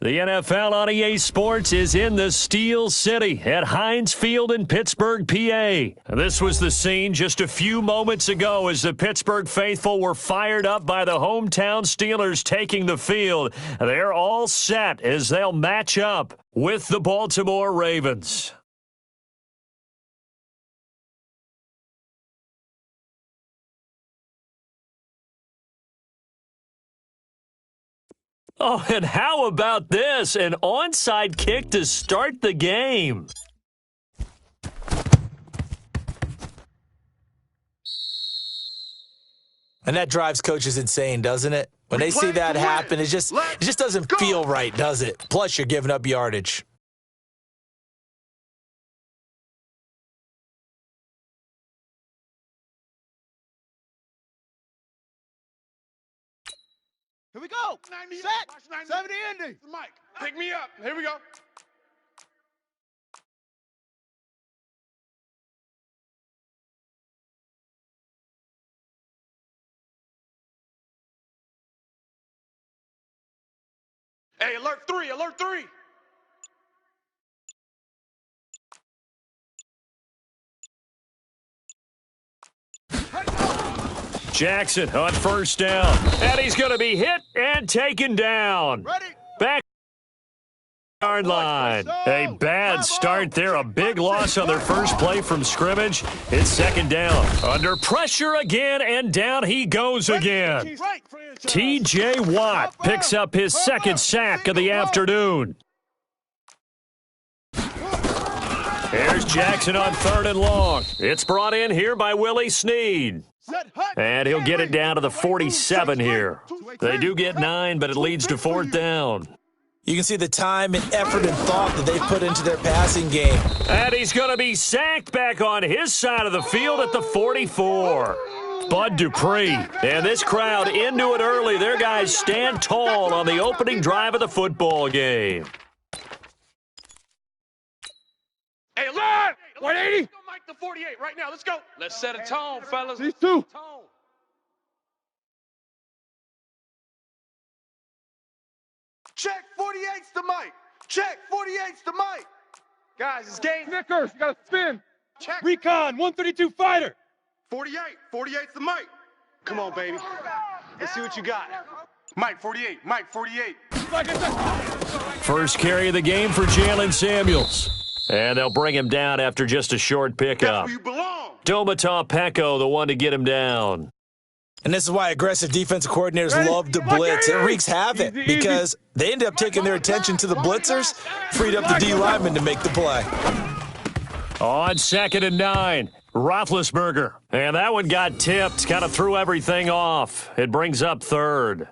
The NFL on EA Sports is in the Steel City at Heinz Field in Pittsburgh, PA. This was the scene just a few moments ago as the Pittsburgh faithful were fired up by the hometown Steelers taking the field. They're all set as they'll match up with the Baltimore Ravens. Oh, and how about this? An onside kick to start the game. And that drives coaches insane, doesn't it? When they see that happen, it just doesn't feel right, does it? Plus, you're giving up yardage. Here we go. 90, set. 70 Indy. Mike, pick me up. Here we go. Hey, alert 3, alert 3. Jackson on first down. And he's going to be hit and taken down. Ready. Back yard line. A bad start there. A big loss on their first play from scrimmage. It's second down. Under pressure again, and down he goes again. T.J. Watt picks up his second sack of the afternoon. Here's Jackson on third and long. It's brought in here by Willie Snead. And he'll get it down to the 47 here. They do get 9, but it leads to fourth down. You can see the time and effort and thought that they've put into their passing game. And he's going to be sacked back on his side of the field at the 44. Bud Dupree. And this crowd into it early. Their guys stand tall on the opening drive of the football game. Hey, alert! 180. Mike the 48 right now. Let's go. Let's set a tone, fellas. These two. Check 48's the mic. Check 48's the mic. Guys, it's game. Snickers, you got to spin. Check. Recon, 132 fighter. 48. 48's the mic. Come on, baby. Let's see what you got. Mike 48. Mike 48. First carry of the game for Jalen Samuels. And they'll bring him down after just a short pickup. That's where you belong. Domata Peko, the one to get him down. And this is why aggressive defensive coordinators love to blitz. It wreaks havoc because they end up taking their attention to the blitzers, freed up the D lineman to make the play. On second and 9, Roethlisberger. And that one got tipped, kind of threw everything off. It brings up third.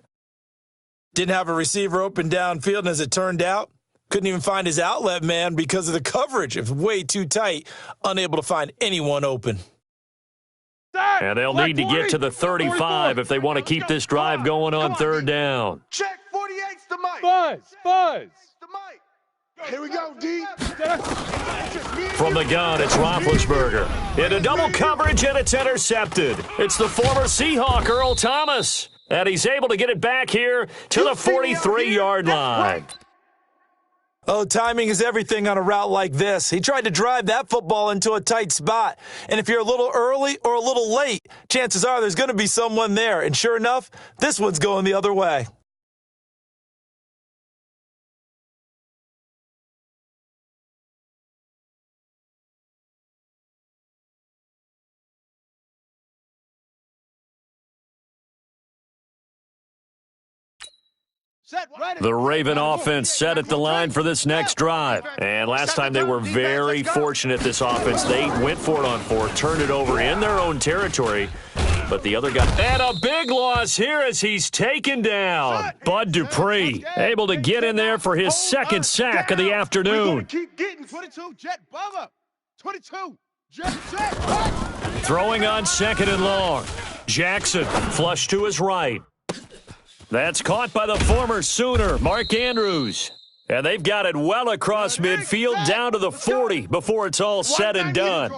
Didn't have a receiver open downfield, and as it turned out, couldn't even find his outlet man because of the coverage. It was way too tight, unable to find anyone open. And they'll need to get to the 35 if they want to keep this drive going on third down. Check 48's the mic. Buzz. The mic. Here we go, D. From the gun, it's Roethlisberger. Into double coverage, and it's intercepted. It's the former Seahawk, Earl Thomas. And he's able to get it back here to the 43-yard line. Oh, timing is everything on a route like this. He tried to drive that football into a tight spot. And if you're a little early or a little late, chances are there's going to be someone there. And sure enough, this one's going the other way. The Raven offense set at the line for this next drive. And last time they were very fortunate, this offense. They went for it on 4, turned it over in their own territory. But the other guy. And a big loss here as he's taken down. Bud Dupree able to get in there for his second sack of the afternoon. Keep getting 22, jet bomber. 22, jet. Throwing on second and long. Jackson flush to his right. That's caught by the former Sooner, Mark Andrews. And they've got it well across midfield down to the 40 before it's all said and done.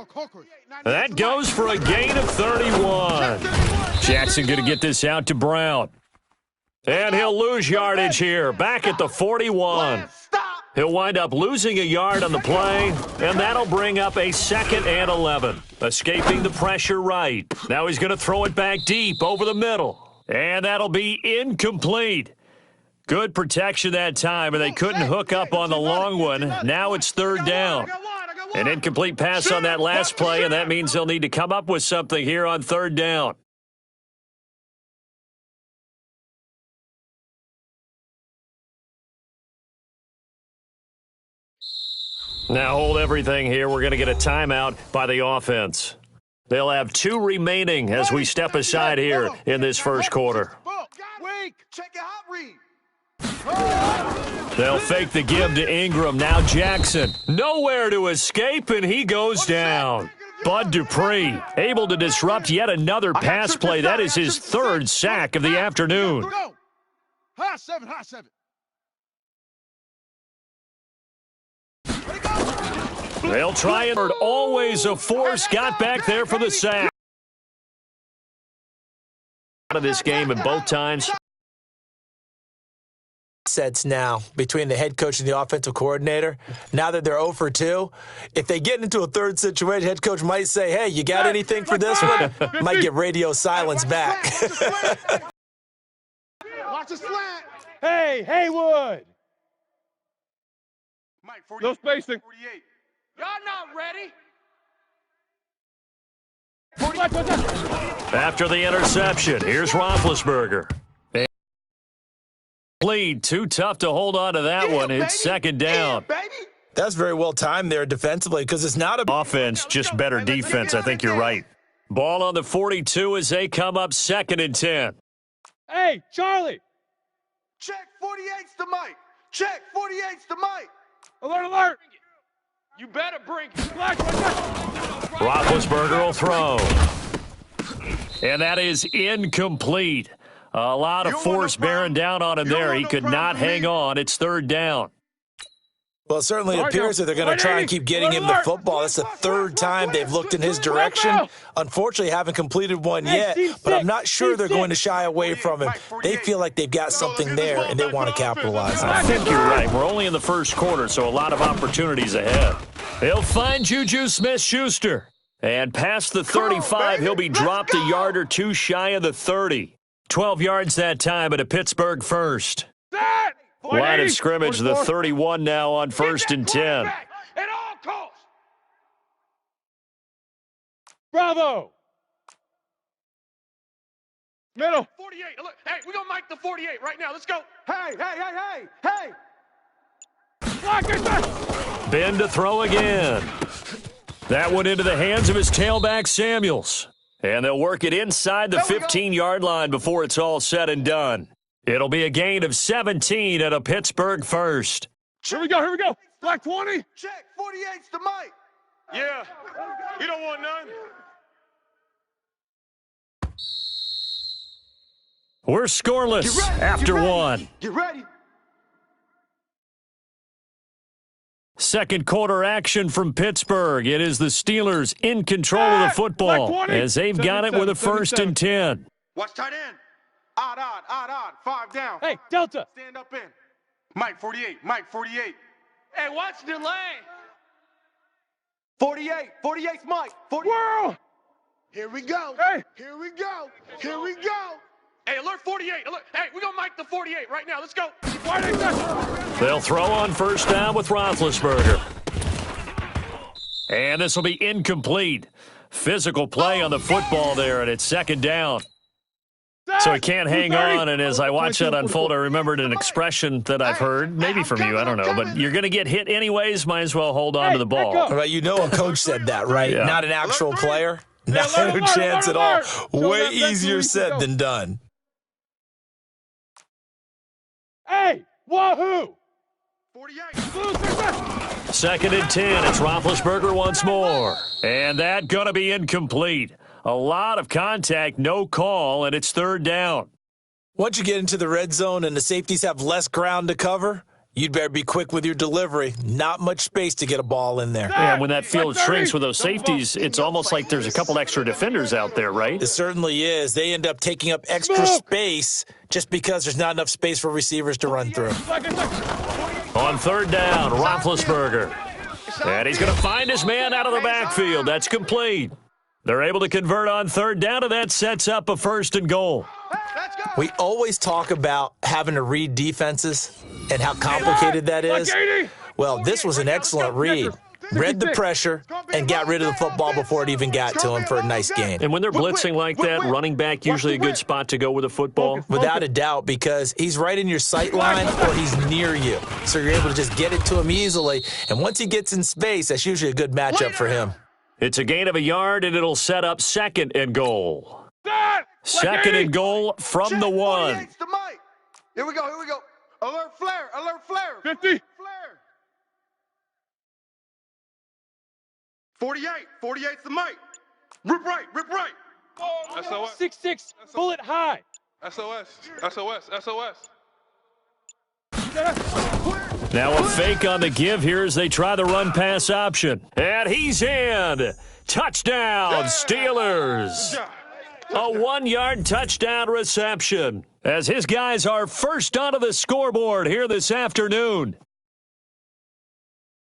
That goes for a gain of 31. Jackson going to get this out to Brown. And he'll lose yardage here, back at the 41. He'll wind up losing a yard on the play, and that'll bring up a 2nd and 11. Escaping the pressure right. Now he's going to throw it back deep over the middle. And that'll be incomplete. Good protection that time, and they couldn't hook up on the long one. Now it's 3rd down. An incomplete pass on that last play, and that means they'll need to come up with something here on 3rd down. Now hold everything here. We're going to get a timeout by the offense. They'll have 2 remaining as we step aside here in this first quarter. Check your hot read. They'll fake the give to Ingram. Now Jackson. Nowhere to escape, and he goes down. Bud Dupree able to disrupt yet another pass play. That is his 3rd sack of the afternoon. High 7, high 7. They'll try and always a force. Got back there for the sack. Out of this game in both times. Sets now between the head coach and the offensive coordinator. Now that they're 0 for 2, if they get into a 3rd situation, head coach might say, hey, you got anything for this one? Might get radio silence back. Watch the slant. Hey, Haywood. Mike, No spacing. 48. Y'all not ready. After the interception, here's Roethlisberger. Lead, too tough to hold on to that one. It's 2nd down. That's very well timed there defensively because it's not a Offense, just better defense. I think you're right. Ball on the 42 as they come up 2nd and 10. Hey, Charlie. Check 48's the mic. Check 48's the mic. Alert, alert. You better bring Roethlisberger will throw. And that is incomplete. A lot of force bearing down on him there. He could not hang on. It's 3rd down. Well, it certainly appears that they're going to try and keep getting him the football. That's the 3rd time they've looked in his direction. Unfortunately, haven't completed one yet, but I'm not sure they're going to shy away from him. They feel like they've got something there, and they want to capitalize on it. I think you're right. We're only in the first quarter, so a lot of opportunities ahead. He'll find Juju Smith-Schuster. And past the 35, he'll be dropped a yard or 2 shy of the 30. 12 yards that time at a Pittsburgh first. Line of scrimmage, the 31 now on 1st and 10. At all costs. Bravo. Middle. 48. Look, hey, we're going to mic the 48 right now. Let's go. Hey. Block it. Ben to throw again. That one into the hands of his tailback, Samuels. And they'll work it inside the 15-yard line before it's all said and done. It'll be a gain of 17 at a Pittsburgh first. Here we go. Black 20. Check 48's the mic. Yeah. You don't want none. We're scoreless after 1. Get ready. Second quarter action from Pittsburgh. It is the Steelers in control of the football as they've got it with a 1st and 10. Watch tight end. Odd. 5 down. Hey, Delta. Stand up in. Mike 48. Hey, watch the lane. 48. 48's Mike. 40. World. Here we go. Hey. Here we go. Hey, alert 48. Alert. Hey, we're going to mic the 48 right now. Let's go. They'll throw on 1st down with Roethlisberger. And this will be incomplete. Physical play on the football there, and it's 2nd down. So he can't hang on, and as I watch that unfold, I remembered an expression that I've heard, maybe from you, I don't know, but you're going to get hit anyways, might as well hold on to the ball. Right, you know a coach said that, right? Yeah. Not an actual player. No chance at all. Way easier said than done. Hey, wahoo! 48. 2nd and 10. It's Roethlisberger once more. And that going to be incomplete. A lot of contact, no call, and it's 3rd down. Once you get into the red zone and the safeties have less ground to cover, You'd better be quick with your delivery. Not much space to get a ball in there. Yeah, when that field shrinks with those safeties, it's almost like there's a couple extra defenders out there, right? It certainly is. They end up taking up extra space just because there's not enough space for receivers to run through. On third down, Roethlisberger. And he's going to find his man out of the backfield. That's complete. They're able to convert on third down, and that sets up a 1st and goal. We always talk about having to read defenses and how complicated that is. Well, this was an excellent read. Read the pressure and got rid of the football before it even got to him for a nice gain. And when they're blitzing like that, running back usually a good spot to go with a football? Without a doubt, because he's right in your sight line or he's near you. So you're able to just get it to him easily. And once he gets in space, that's usually a good matchup for him. It's a gain of a yard, and it'll set up 2nd and goal. 2nd and goal from the 1. Here we go. Alert flare. 50. Flare. 48's the mic. Rip right. SOS. 6'6", bullet high. SOS. Now a fake on the give here as they try the run-pass option. And he's in. Touchdown, Steelers. A 1-yard touchdown reception as his guys are first onto the scoreboard here this afternoon.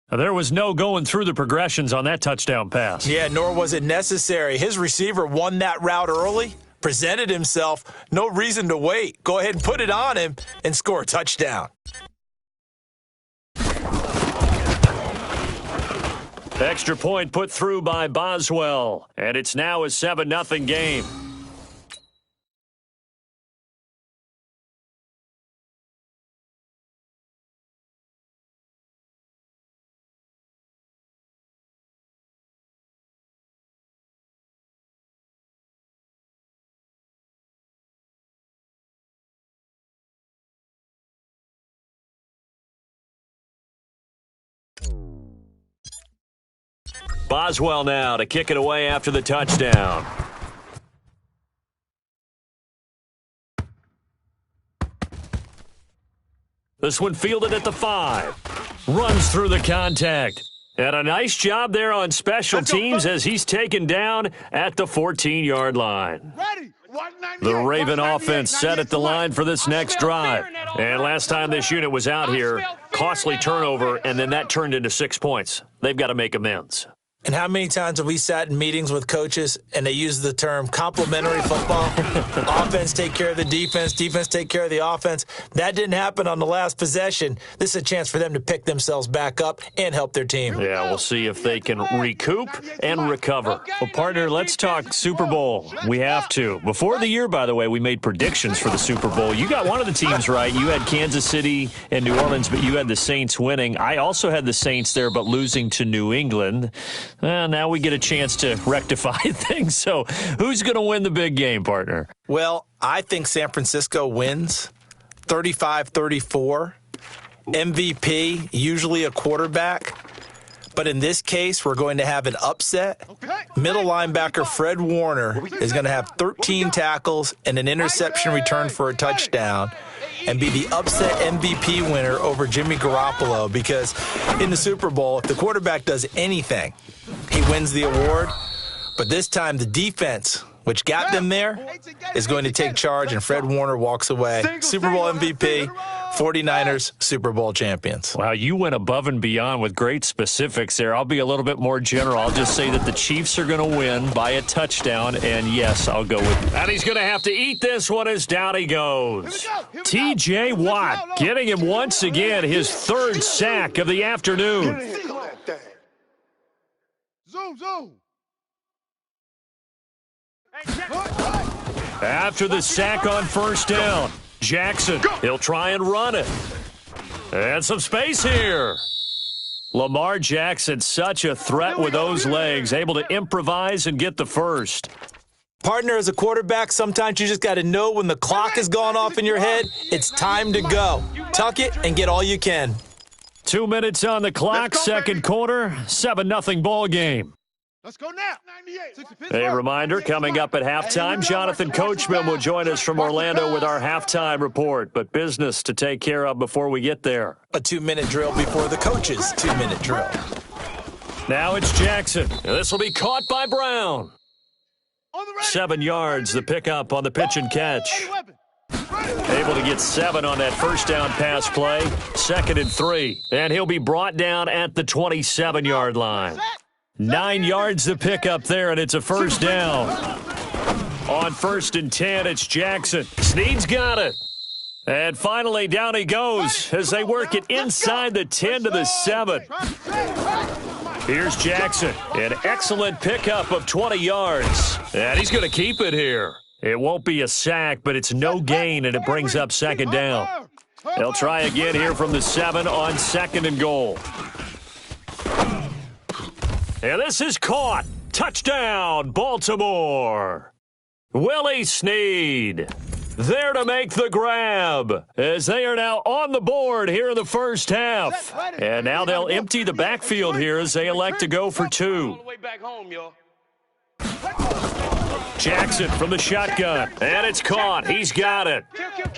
There was no going through the progressions on that touchdown pass. Yeah, nor was it necessary. His receiver won that route early, presented himself, no reason to wait. Go ahead and put it on him and score a touchdown. Extra point put through by Boswell, and it's now a 7-0 game. Boswell now to kick it away after the touchdown. This one fielded at the 5. Runs through the contact. And a nice job there on special teams as he's taken down at the 14-yard line. The Raven offense set at the line for this next drive. And last time this unit was out here, costly turnover, and then that turned into 6 points. They've got to make amends. And how many times have we sat in meetings with coaches and they use the term complementary football? Offense take care of the defense, defense take care of the offense. That didn't happen on the last possession. This is a chance for them to pick themselves back up and help their team. Yeah, we'll see if they can recoup and recover. Well, partner, let's talk Super Bowl. We have to. Before the year, by the way, we made predictions for the Super Bowl. You got one of the teams right. You had Kansas City and New Orleans, but you had the Saints winning. I also had the Saints there, but losing to New England. Now we get a chance to rectify things. So who's going to win the big game, partner? Well, I think San Francisco wins 35-34. MVP, usually a quarterback. But in this case, we're going to have an upset. Middle linebacker Fred Warner is going to have 13 tackles and an interception returned for a touchdown and be the upset MVP winner over Jimmy Garoppolo, because in the Super Bowl, if the quarterback does anything, he wins the award. But this time, the defense, which got them there, is going to take charge, and Fred Warner walks away. Super Bowl MVP, 49ers Super Bowl champions. Wow, you went above and beyond with great specifics there. I'll be a little bit more general. I'll just say that the Chiefs are going to win by a touchdown, and yes, I'll go with. And he's going to have to eat this one as down he goes. T.J. Watt getting him once again his third sack of the afternoon. Zoom. After the sack on first down, Jackson, he'll try and run it. And some space here. Lamar Jackson, such a threat with those legs, able to improvise and get the first. Partner, as a quarterback, sometimes you just got to know when the clock has gone off in your head, it's time to go. Tuck it and get all you can. 2 minutes on the clock, second quarter, 7-0 ball game. Let's go now. 98. A reminder, coming up at halftime, Jonathan Coachman will join us from Orlando with our halftime report. But business to take care of before we get there. A 2-minute drill before the coach's 2-minute drill. Now it's Jackson. This will be caught by Brown. 7 yards, the pickup on the pitch and catch. Able to get 7 on that first down pass play. 2nd and 3. And he'll be brought down at the 27-yard line. 9 yards to pick up there, and it's a first down. On 1st and 10, it's Jackson. Snead's got it. And finally, down he goes as they work it inside the 10 to the 7. Here's Jackson. An excellent pickup of 20 yards. And he's going to keep it here. It won't be a sack, but it's no gain, and it brings up 2nd down. They'll try again here from the 7 on 2nd and goal. And this is caught. Touchdown, Baltimore. Willie Snead there to make the grab as they are now on the board here in the first half. And now they'll empty the backfield here as they elect to go for 2. Jackson from the shotgun, and it's caught. He's got it.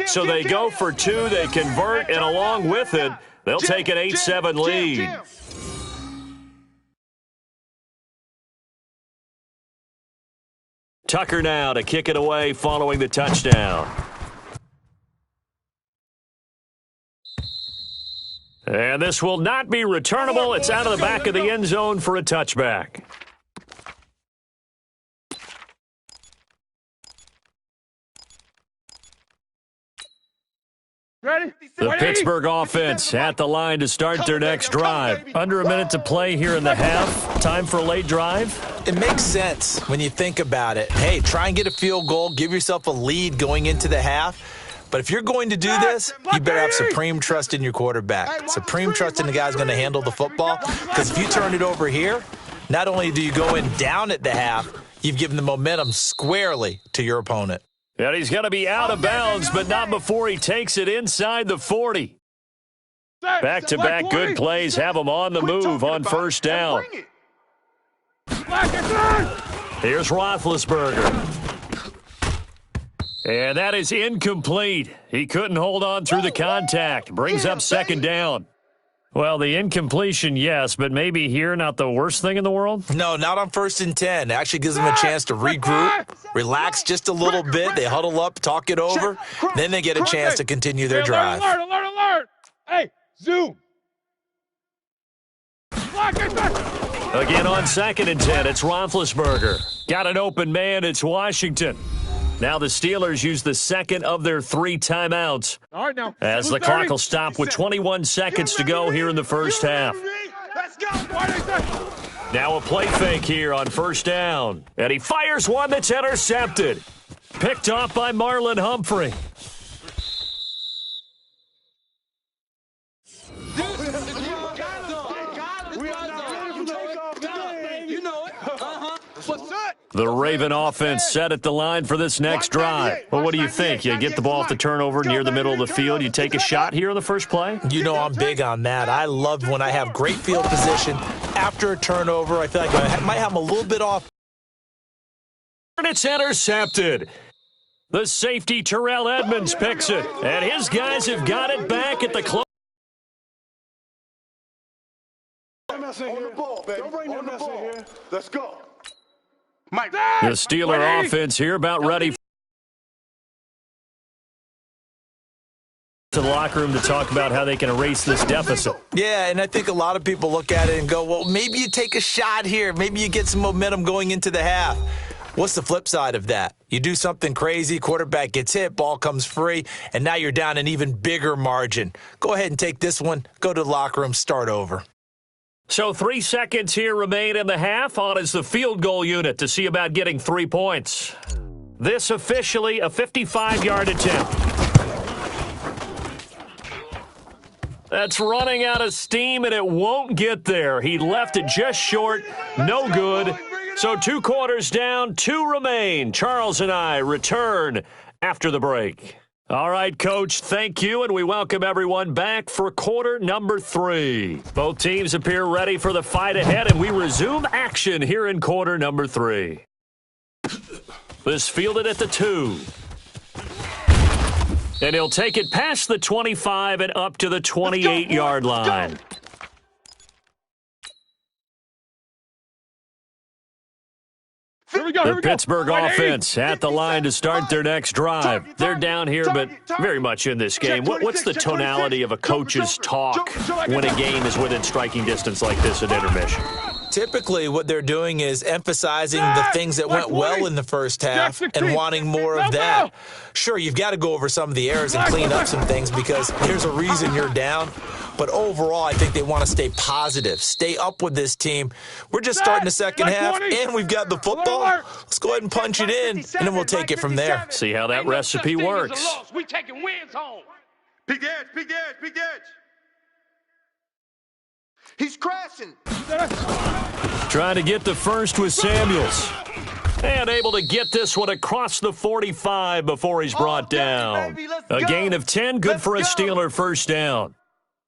So they go for 2. They convert, and along with it, they'll take an 8-7 lead. Tucker now to kick it away following the touchdown. And this will not be returnable. It's out of the back of the end zone for a touchback. Ready? The Pittsburgh offense at the line to start their next drive. Under a minute to play here in the half. Time for a late drive. It makes sense when you think about it. Hey, try and get a field goal. Give yourself a lead going into the half. But if you're going to do this, you better have supreme trust in your quarterback. Supreme trust in the guy who's going to handle the football. Because if you turn it over here, not only do you go in down at the half, you've given the momentum squarely to your opponent. And he's going to be out of bounds, but not before he takes it inside the 40. Back-to-back good plays have him on the move on first down. Here's Roethlisberger. And that is incomplete. He couldn't hold on through the contact. Brings up 2nd down. Well, the incompletion, yes, but maybe here not the worst thing in the world? No, not on 1st and 10. It actually gives them a chance to regroup, relax just a little bit. They huddle up, talk it over. Then they get a chance to continue their drive. Alert. Hey, zoom. Again on 2nd and 10, it's Roethlisberger. Got an open man, it's Washington. Now the Steelers use the 2nd of their 3 timeouts as the clock will stop with 21 seconds to go here in the first half. Now a play fake here on first down. And he fires one that's intercepted. Picked off by Marlon Humphrey. The Raven offense set at the line for this next drive. Well, what do you think? You get the ball off the turnover near the middle of the field. You take a shot here in the first play? You know I'm big on that. I love when I have great field position. After a turnover, I feel like I might have them a little bit off. And it's intercepted. The safety, Terrell Edmonds, picks it. And his guys have got it back at the close. Let's go. The Steeler offense here about ready to the locker room to talk about how they can erase this deficit. Yeah, and I think a lot of people look at it and go, well, maybe you take a shot here. Maybe you get some momentum going into the half. What's the flip side of that? You do something crazy, quarterback gets hit, ball comes free, and now you're down an even bigger margin. Go ahead and take this one, go to the locker room, start over. So 3 seconds here remain in the half. On is the field goal unit to see about getting 3 points. This officially a 55-yard attempt. That's running out of steam, and it won't get there. He left it just short. No good. So 2 quarters down, 2 remain. Charles and I return after the break. All right, Coach, thank you, and we welcome everyone back for quarter number 3. Both teams appear ready for the fight ahead, and we resume action here in quarter number 3. This fielded at the 2. And he'll take it past the 25 and up to the 28-yard line. The Pittsburgh offense at the line to start their next drive. They're down here, but very much in this game. What's the tonality of a coach's talk when a game is within striking distance like this at intermission? Typically, what they're doing is emphasizing the things that went well in the first half and wanting more of that. Sure, you've got to go over some of the errors and clean up some things because there's a reason you're down. But overall, I think they want to stay positive, stay up with this team. We're just starting the second half, and we've got the football. Let's go ahead and punch it in, and then we'll take it from there. See how that recipe works. We taking wins home. Big edge, big edge, big edge. He's crashing. Trying to get the first with Samuels. And able to get this one across the 45 before he's brought down. A gain of 10, good for a Steeler first down.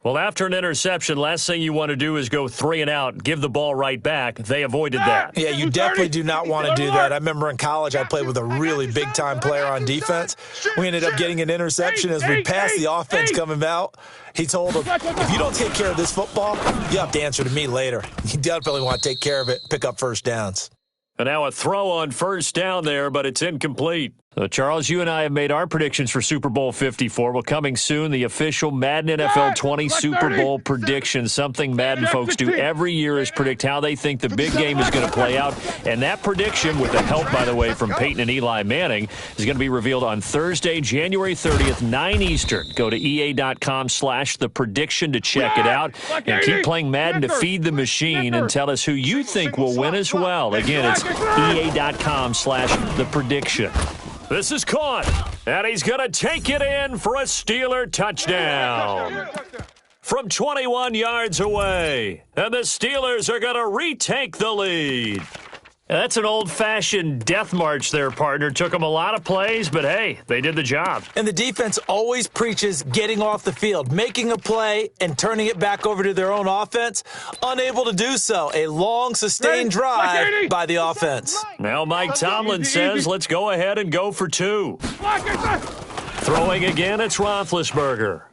Well, after an interception, last thing you want to do is go 3 and out, give the ball right back. They avoided that. Yeah, you definitely do not want to do that. I remember in college I played with a really big-time player on defense. We ended up getting an interception as we passed the offense coming out. He told him, if you don't take care of this football, you have to answer to me later. You definitely want to take care of it, pick up first downs. And now a throw on first down there, but it's incomplete. So, Charles, you and I have made our predictions for Super Bowl 54. Well, coming soon, the official Madden NFL 20 Super Bowl predictions. Something Madden folks do every year is predict how they think the big game is going to play out. And that prediction, with the help, by the way, from Peyton and Eli Manning, is going to be revealed on Thursday, January 30th, 9 Eastern. Go to EA.com/theprediction to check it out. And keep playing Madden to feed the machine and tell us who you think will win as well. Again, it's EA.com/theprediction. This is caught, and he's going to take it in for a Steeler touchdown from 21 yards away. And the Steelers are going to retake the lead. That's an old-fashioned death march there, partner. Took them a lot of plays, but hey, they did the job. And the defense always preaches getting off the field, making a play, and turning it back over to their own offense. Unable to do so. A long, sustained drive by the offense. Now Mike Tomlin says, let's go ahead and go for 2. Throwing again, it's Roethlisberger.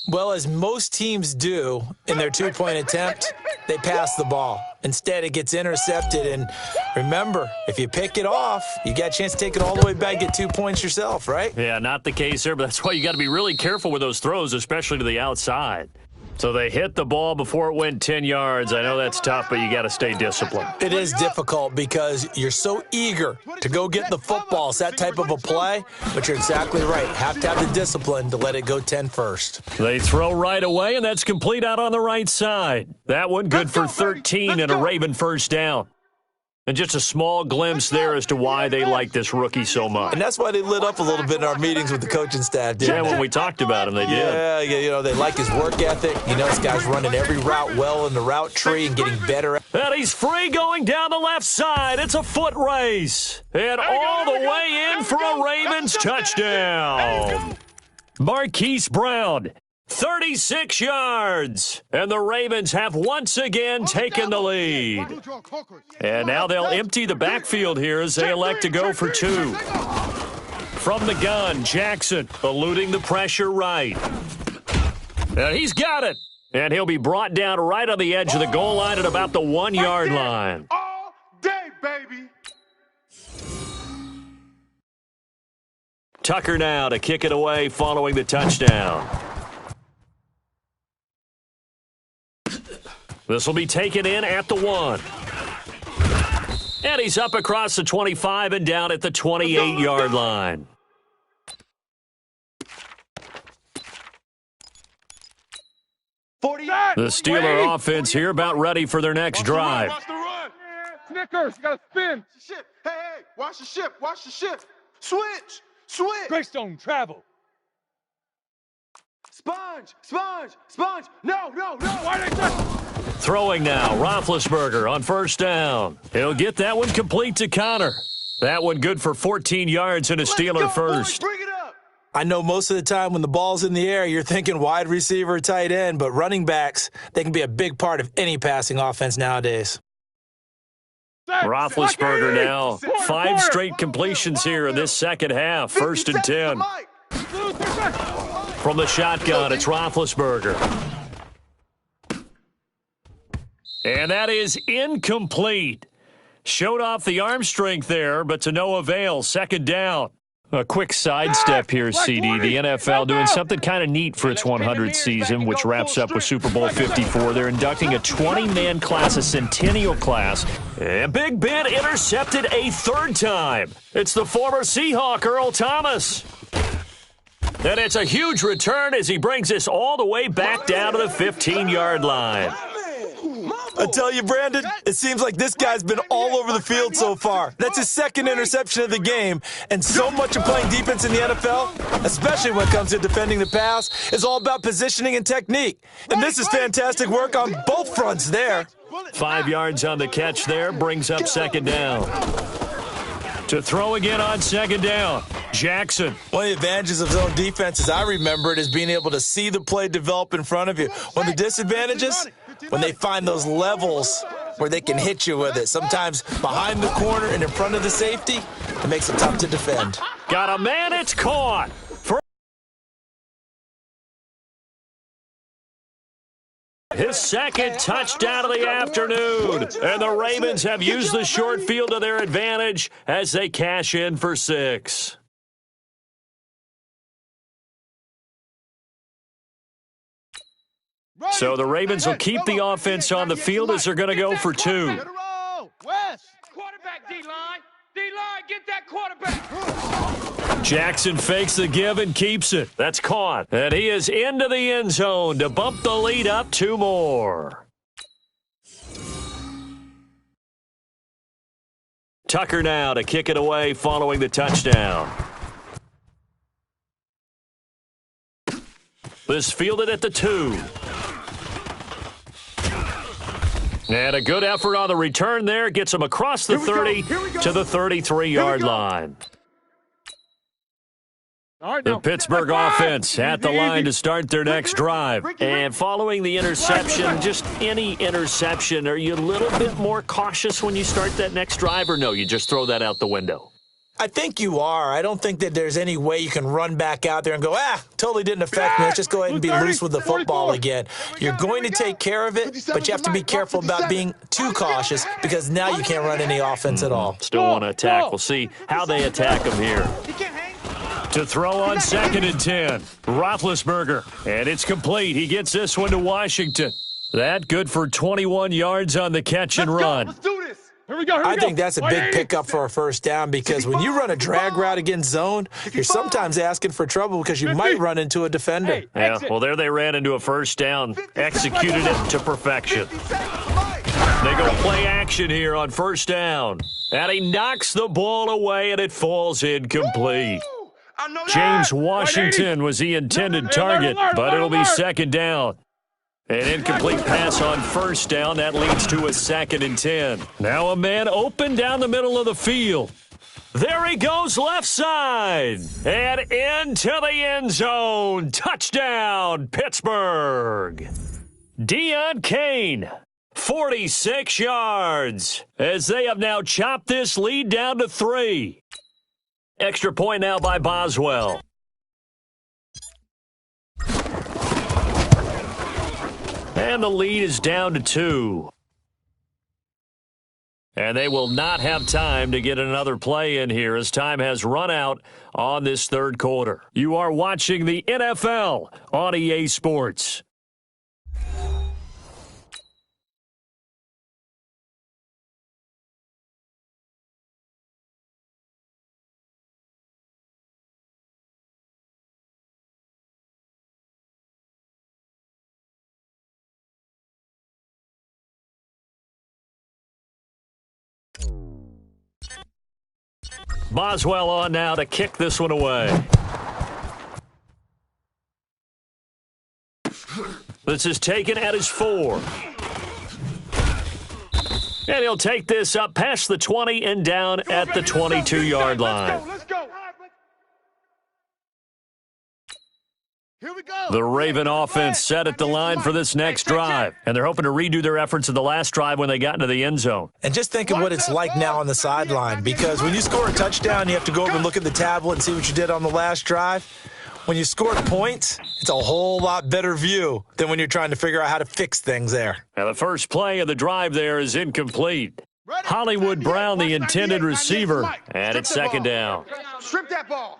Well, as most teams do in their two-point attempt, they pass the ball. Instead, it gets intercepted. And remember, if you pick it off, you got a chance to take it all the way back, get 2 points yourself, right? Yeah, not the case there, but that's why you got to be really careful with those throws, especially to the outside. So they hit the ball before it went 10 yards. I know that's tough, but you got to stay disciplined. It is difficult because you're so eager to go get the football. It's that type of a play, but you're exactly right. Have to have the discipline to let it go 10 first. They throw right away, and that's complete out on the right side. That one good for 13 and a Raven first down. And just a small glimpse there as to why they like this rookie so much. And that's why they lit up a little bit in our meetings with the coaching staff, didn't Yeah, they? when we talked about him, they did. Yeah, you know, they like his work ethic. You know, this guy's running every route well in the route tree and getting better. And he's free going down the left side. It's a foot race. And all the way in for a Ravens touchdown. Marquise Brown, 36 yards. And the Ravens have once again taken the lead. And now they'll empty the backfield here as they elect to go for 2. From the gun, Jackson eluding the pressure right. And he's got it. And he'll be brought down right on the edge of the goal line at about the 1-yard line. All day, baby. Tucker now to kick it away following the touchdown. This will be taken in at the 1. And he's up across the 25 and down at the 28-yard line. The Steeler offense here about ready for their next drive. Watch the run. Snickers, you gotta spin. Ship. Hey, watch the ship. Watch the ship. Switch. Greystone, travel. Sponge. No. Why they touch? Throwing now, Roethlisberger on first down. He'll get that one complete to Connor. That one good for 14 yards and a Steeler first. Bring it up. I know most of the time when the ball's in the air, you're thinking wide receiver, tight end, but running backs, they can be a big part of any passing offense nowadays. Roethlisberger now. 5 straight completions here in this second half. 1st and 10. From the shotgun, it's Roethlisberger. And that is incomplete. Showed off the arm strength there, but to no avail. 2nd down. A quick sidestep here, CD. The NFL doing something kind of neat for its 100th season, which wraps up with Super Bowl 54. They're inducting a 20-man class, a centennial class. And Big Ben intercepted a 3rd time. It's the former Seahawk, Earl Thomas. And it's a huge return as he brings us all the way back down to the 15-yard line. I tell you, Brandon, it seems like this guy's been all over the field so far. That's his 2nd interception of the game, and so much of playing defense in the NFL, especially when it comes to defending the pass, is all about positioning and technique. And this is fantastic work on both fronts there. 5 yards on the catch there, brings up 2nd down. To throw again on 2nd down, Jackson. One of the advantages of zone defense, as I remember it, is being able to see the play develop in front of you. One of the disadvantages, when they find those levels where they can hit you with it. Sometimes behind the corner and in front of the safety, it makes it tough to defend. Got a man, it's caught. His 2nd touchdown of the afternoon. And the Ravens have used the short field to their advantage as they cash in for 6. So the Ravens will keep the offense on the field as they're going to go for 2. West. Quarterback, D-line. D-line, get that quarterback. Jackson fakes the give and keeps it. That's caught. And he is into the end zone to bump the lead up 2 more. Tucker now to kick it away following the touchdown. This fielded at the 2. And a good effort on the return there. Gets him across the 30 to the 33-yard line. The Pittsburgh offense at the line to start their next drive. And following the interception, just any interception, are you a little bit more cautious when you start that next drive, or no, you just throw that out the window? I think you are. I don't think that there's any way you can run back out there and go, totally didn't affect me. Let's just go ahead and be loose with the football again. You're going to take care of it, but you have to be careful about being too cautious because now you can't run any offense at all. Still want to attack. We'll see how they attack him here. To throw on 2nd and 10, Roethlisberger, and it's complete. He gets this one to Washington. That good for 21 yards on the catch and run. Let's do this. Here we go. I think that's a big pickup for a 1st down because when you run a drag route against zone, you're sometimes asking for trouble because you might run into a defender. Yeah, well, there they ran into a 1st down, executed it to perfection. They go play action here on 1st down, and he knocks the ball away, and it falls incomplete. James Washington was the intended target, but it'll be 2nd down. An incomplete pass on 1st down. That leads to a 2nd and 10. Now a man open down the middle of the field. There he goes left side. And into the end zone. Touchdown, Pittsburgh. Deion Kane, 46 yards, as they have now chopped this lead down to 3. Extra point now by Boswell. And the lead is down to 2. And they will not have time to get another play in here as time has run out on this 3rd quarter. You are watching the NFL on EA Sports. Boswell on now to kick this one away. This is taken at his 4. And he'll take this up past the 20 and down at the 22-yard line. Let's go. Here we go. The Raven offense set at the line for this next drive, and they're hoping to redo their efforts in the last drive when they got into the end zone. And just think of what it's like now on the sideline, because when you score a touchdown, you have to go over and look at the tablet and see what you did on the last drive. When you score points, it's a whole lot better view than when you're trying to figure out how to fix things there. And the first play of the drive there is incomplete. Hollywood Brown, the intended receiver, and it's second down. Strip that ball.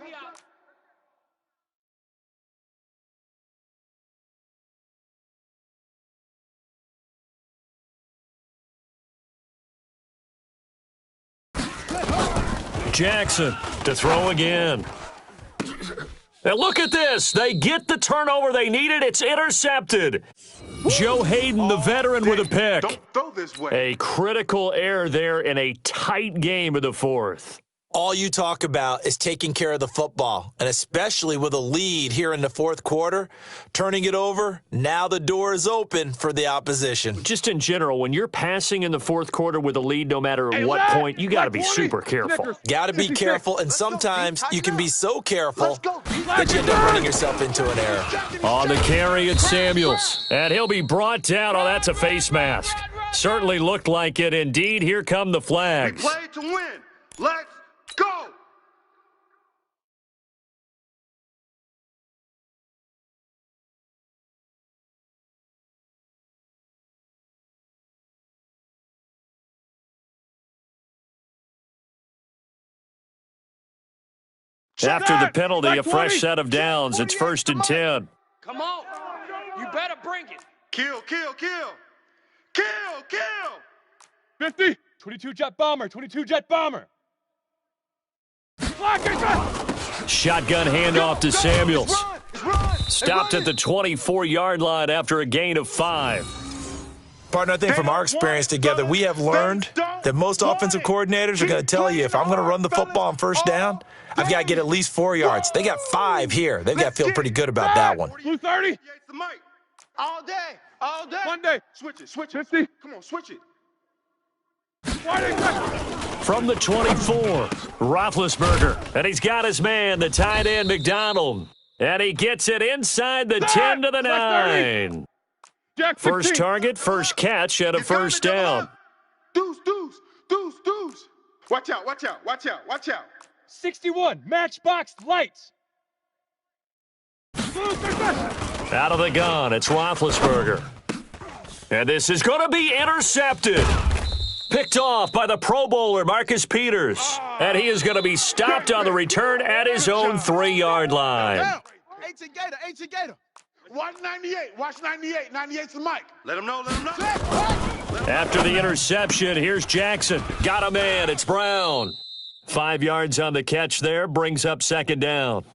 Jackson to throw again. And look at this. They get the turnover they needed. It's intercepted. Joe Hayden, the veteran, with a pick. Don't throw this way. A critical error there in a tight game of the fourth. All you talk about is taking care of the football, and especially with a lead here in the fourth quarter, turning it over, now the door is open for the opposition. Just in general, when you're passing in the fourth quarter with a lead, no matter what point, you got to be super careful. Got to be careful, and sometimes you can be so careful that you end up running yourself into an error. On the carry, it's Samuels, and he'll be brought down. Oh, that's a face mask. Certainly looked like it. Indeed, here come the We flags. play to win. Let's go. After the penalty, a fresh set of downs. It's 1st and 10. Come on. You better bring it. Kill, kill, kill. Kill, kill. 50. 22 jet bomber. 22 jet bomber. Shotgun handoff to Samuels. Run. Stopped at the 24-yard line after a gain of 5. Partner, I think from our experience together, we have learned that most offensive coordinators are going to tell you, if I'm going to run the football on first down, I've got to get at least 4 yards. They got 5 here. They've got to feel pretty good about that one. Blue 30. The mic. All day. All day. Monday. Switch it. Switch it. 50. Come on, switch it. From the 24, Roethlisberger. And he's got his man, the tight end, McDonald. And he gets it inside the 10 to the 9. Jack 15. First target, first catch, and a first down. Deuce. Watch out. 61. Matchbox lights. Out of the gun, it's Roethlisberger. And this is going to be intercepted. Picked off by the Pro Bowler, Marcus Peters. And he is going to be stopped on the return at his own 3-yard line. Ancient Gator. Watch 98. Watch 98. 98's the mic. Let him know. After the interception, here's Jackson. Got a man. It's Brown. 5 yards on the catch there, brings up second down.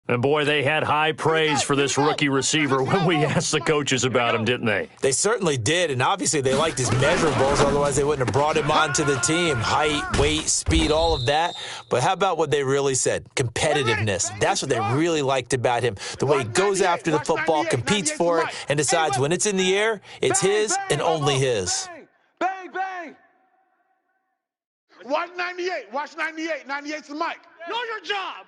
And, boy, they had high praise for this rookie receiver when we asked the coaches about him, didn't they? They certainly did, and obviously they liked his measurables, otherwise they wouldn't have brought him onto the team. Height, weight, speed, all of that. But how about what they really said? Competitiveness. That's what they really liked about him. The way he goes after the football, competes for it, and decides when it's in the air, it's his and only his. Bang. Watch 98. Watch 98. 98's the mic. Know your job.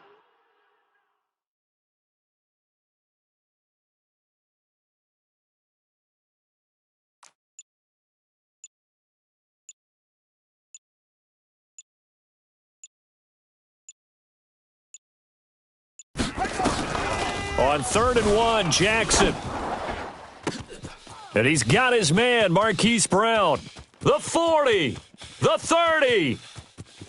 On 3rd and 1, Jackson. And he's got his man, Marquise Brown. The 40, the 30,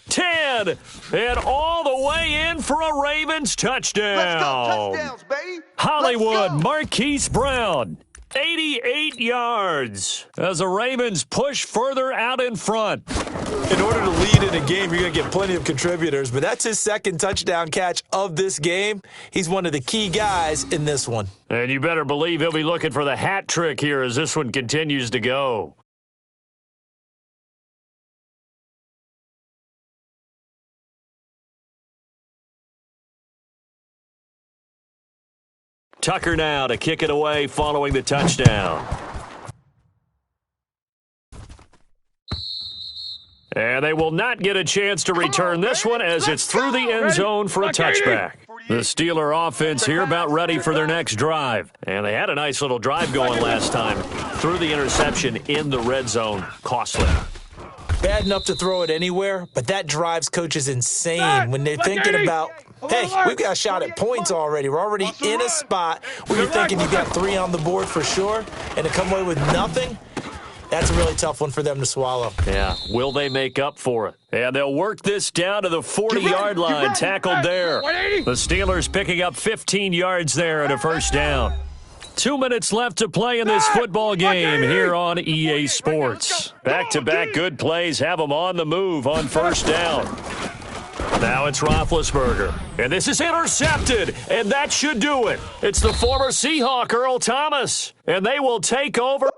10, and all the way in for a Ravens touchdown. Let's go. Touchdowns, baby. Hollywood, Let's go. Marquise Brown. 88 yards as the Ravens push further out in front. In order to lead in a game, you're going to get plenty of contributors, but that's his second touchdown catch of this game. He's one of the key guys in this one. And you better believe he'll be looking for the hat trick here as this one continues to go. Tucker now to kick it away following the touchdown. And they will not get a chance to return this one as it's through the end zone for a touchback. The Steeler offense here about ready for their next drive. And they had a nice little drive going last time. Threw the interception in the red zone. Costly. Bad enough to throw it anywhere, but that drives coaches insane when they're thinking about, hey, we've got a shot at points already. We're already in a spot where you're thinking you got 3 on the board for sure, and to come away with nothing, that's a really tough one for them to swallow. Yeah, will they make up for it? And they'll work this down to the 40-yard line, tackled there. The Steelers picking up 15 yards there at a first down. 2 minutes left to play in this football game here on EA Sports. Back-to-back good plays have them on the move on first down. Now it's Roethlisberger, and this is intercepted, and that should do it. It's the former Seahawk, Earl Thomas, and they will take over.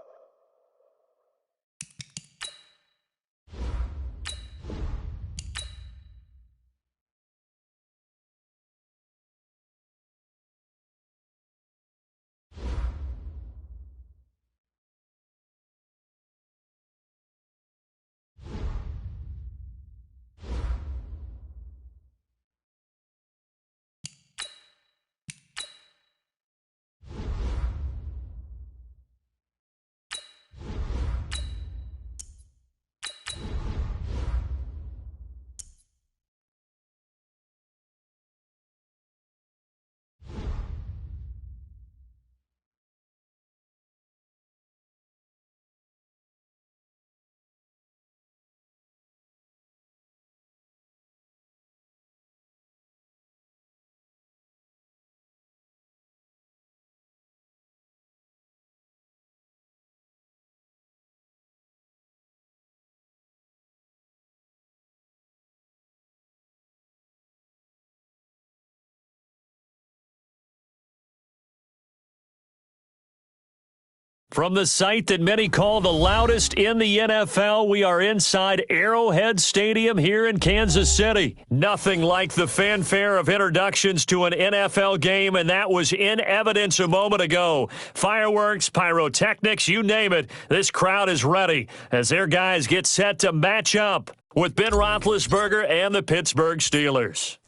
From the site that many call the loudest in the NFL, we are inside Arrowhead Stadium here in Kansas City. Nothing like the fanfare of introductions to an NFL game, and that was in evidence a moment ago. Fireworks, pyrotechnics, you name it, this crowd is ready as their guys get set to match up with Ben Roethlisberger and the Pittsburgh Steelers.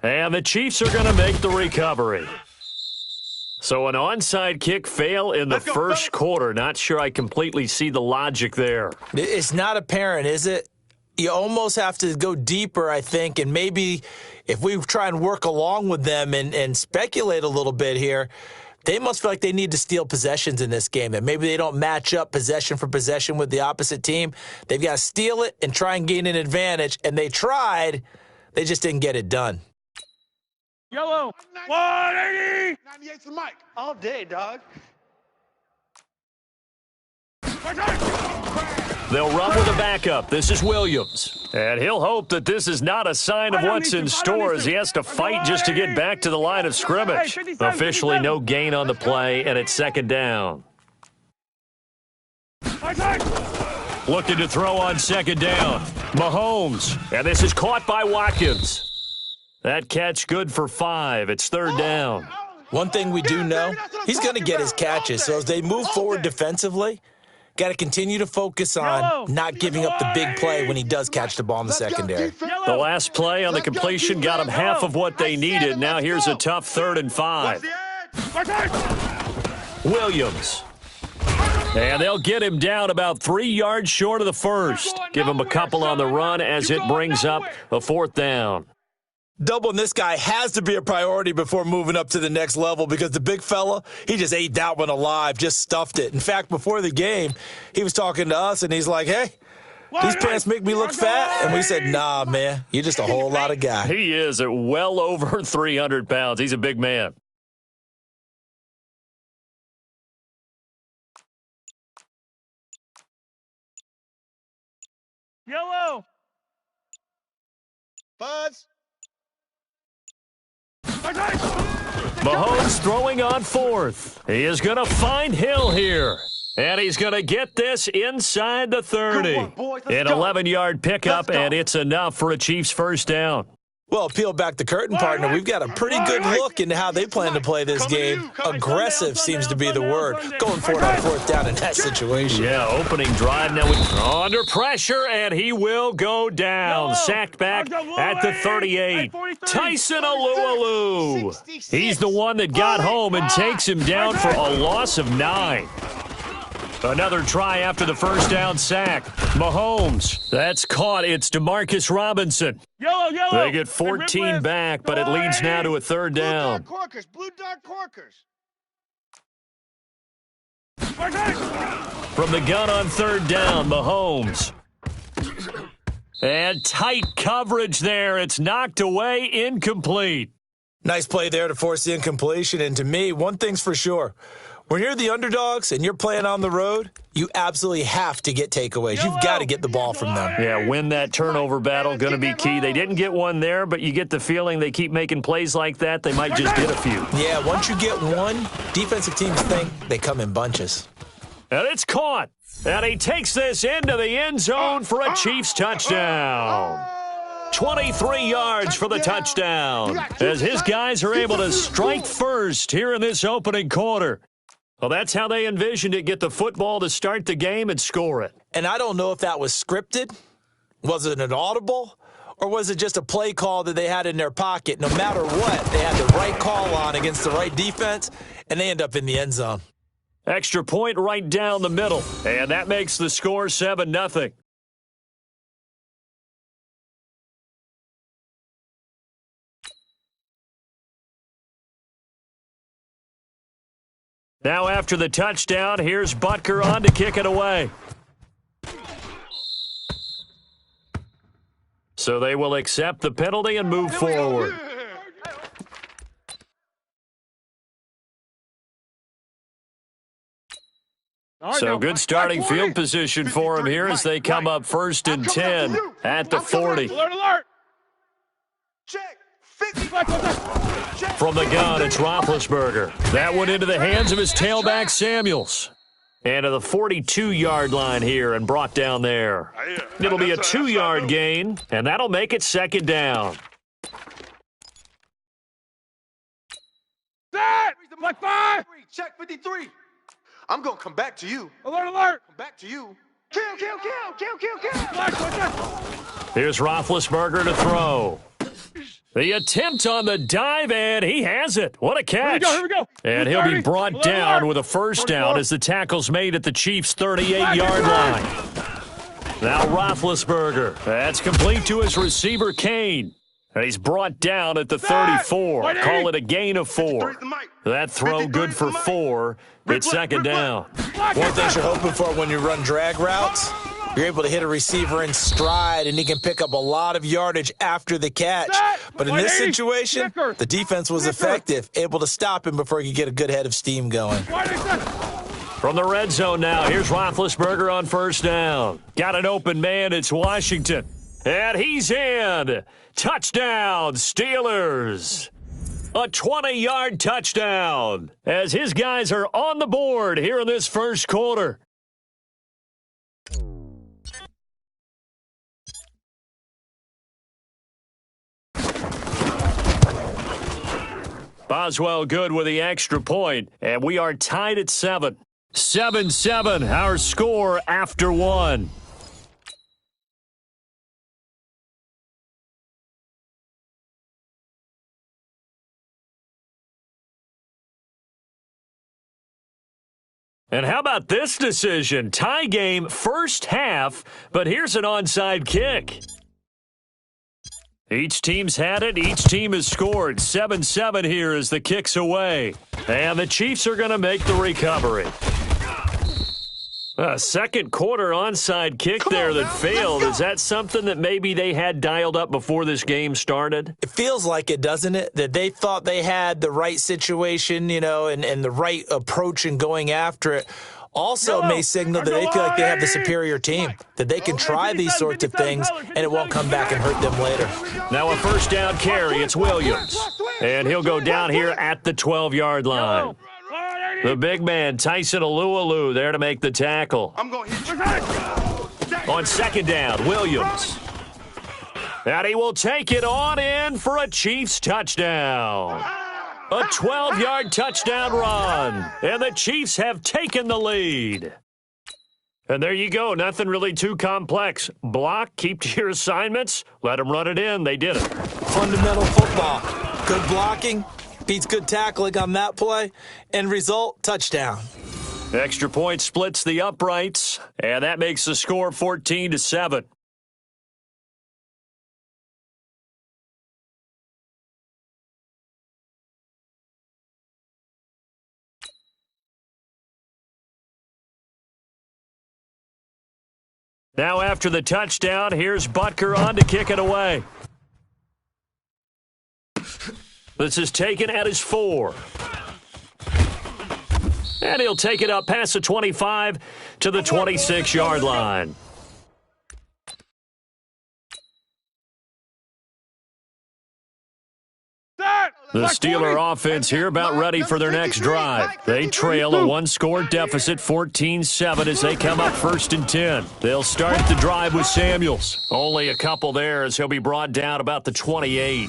And the Chiefs are going to make the recovery. So an onside kick fail in the first quarter. Not sure I completely see the logic there. It's not apparent, is it? You almost have to go deeper, I think, and maybe if we try and work along with them and speculate a little bit here, they must feel like they need to steal possessions in this game, and maybe they don't match up possession for possession with the opposite team. They've got to steal it and try and gain an advantage, and they tried. They just didn't get it done. Yellow. 180. 98's the mic. All day, dog. They'll run with a backup. This is Williams. And he'll hope that this is not a sign of what's in store as he has to fight just to get back to the line of scrimmage. Officially no gain on the play, and it's second down. Looking to throw on second down. Mahomes. And this is caught by Watkins. That catch good for 5. It's third down. One thing we do know, he's going to get his catches. So as they move forward defensively, got to continue to focus on not giving up the big play when he does catch the ball in the secondary. The last play on the completion got him half of what they needed. Now here's a tough 3rd and 5. Williams. And they'll get him down about 3 yards short of the first. Give him a couple on the run as it brings up a 4th down. Doubling this guy has to be a priority before moving up to the next level because the big fella, he just ate that one alive, just stuffed it. In fact, before the game, he was talking to us, and he's like, hey, these pants make me look fat. And we said, nah, man, you're just a whole lot of guy. He is at well over 300 pounds. He's a big man. Yellow. Buzz. Mahomes throwing on 4th. He is going to find Hill here. And he's going to get this inside the 30. An 11-yard pickup, and it's enough for a Chiefs first down. Well, peel back the curtain, partner. We've got a pretty good look into how they plan to play this game. Aggressive seems to be the word. Going for it on fourth down in that situation. Yeah, opening drive now under pressure, and he will go down. Sacked back at the 38. Tyson Alualu. He's the one that got home and takes him down for a loss of 9. Another try after the first down sack. Mahomes. That's caught. It's Demarcus Robinson. They get 14 back, but it leads now to a third down. Blue dot corkers. From the gun on third down, Mahomes. And tight coverage there. It's knocked away, incomplete. Nice play there to force the incompletion. And to me, one thing's for sure. When you're the underdogs and you're playing on the road, you absolutely have to get takeaways. You've got to get the ball from them. Yeah, win that turnover battle, going to be key. They didn't get one there, but you get the feeling they keep making plays like that, they might just get a few. Yeah, once you get one, defensive teams think they come in bunches. And it's caught. And he takes this into the end zone for a Chiefs touchdown. 23 yards for the touchdown, as his guys are able to strike first here in this opening quarter. Well, that's how they envisioned it, get the football to start the game and score it. And I don't know if that was scripted, was it an audible, or was it just a play call that they had in their pocket? No matter what, they had the right call on against the right defense, and they end up in the end zone. Extra point right down the middle, and that makes the score 7-0. Now after the touchdown, here's Butker on to kick it away. So they will accept the penalty and move forward. So good starting field position for him here as they come up 1st and 10 at the 40. Alert! Check. From the gun, it's Roethlisberger. That one into the hands of his tailback, Samuels. And to the 42-yard line here and brought down there. It'll be a 2-yard gain, and that'll make it 2nd down. Set! Black 5! Check 53. I'm going to come back to you. Alert! Come back to you. Kill. Here's Roethlisberger to throw. The attempt on the dive, and he has it. What a catch. Here we go. And he'll be brought down with a first down as the tackle's made at the Chiefs' 38-yard line. Now Roethlisberger. That's complete to his receiver, Kane. And he's brought down at the 34. Call it a gain of 4. That throw good for 4. It's 2nd down. One thing you're hoping for when you run drag routes, you're able to hit a receiver in stride, and he can pick up a lot of yardage after the catch. But in this situation, the defense was effective, able to stop him before he could get a good head of steam going. From the red zone now, here's Roethlisberger on first down. Got an open man, it's Washington. And he's in. Touchdown, Steelers. A 20-yard touchdown as his guys are on the board here in this first quarter. Boswell good with the extra point, and we are tied at 7. 7-7, our score after 1. And how about this decision? Tie game, first half, but here's an onside kick. Each team's had it. Each team has scored. 7-7 here as the kick's away. And the Chiefs are going to make the recovery. A second quarter onside kick there that failed. Is that something that maybe they had dialed up before this game started? It feels like it, doesn't it? That they thought they had the right situation, and the right approach in going after it. Also may signal that they feel like they have the superior team, that they can try these sorts of things, and it won't come back and hurt them later. Now a first down carry. It's Williams. And he'll go down here at the 12-yard line. The big man, Tyson Alualu, there to make the tackle. I'm going to hit you. On second down, Williams. And he will take it on in for a Chiefs touchdown. A 12-yard touchdown run. And the Chiefs have taken the lead. And there you go. Nothing really too complex. Block, keep to your assignments, let them run it in. They did it. Fundamental football. Good blocking beats good tackling on that play. End result, touchdown. Extra point splits the uprights, and that makes the score 14-7. Now after the touchdown, here's Butker on to kick it away. This is taken at his 4. And he'll take it up past the 25 to the 26-yard line. The Steeler offense here about ready for their next drive. They trail a one-score deficit, 14-7, as they come up 1st and 10. They'll start the drive with Samuels. Only a couple there as he'll be brought down about the 28.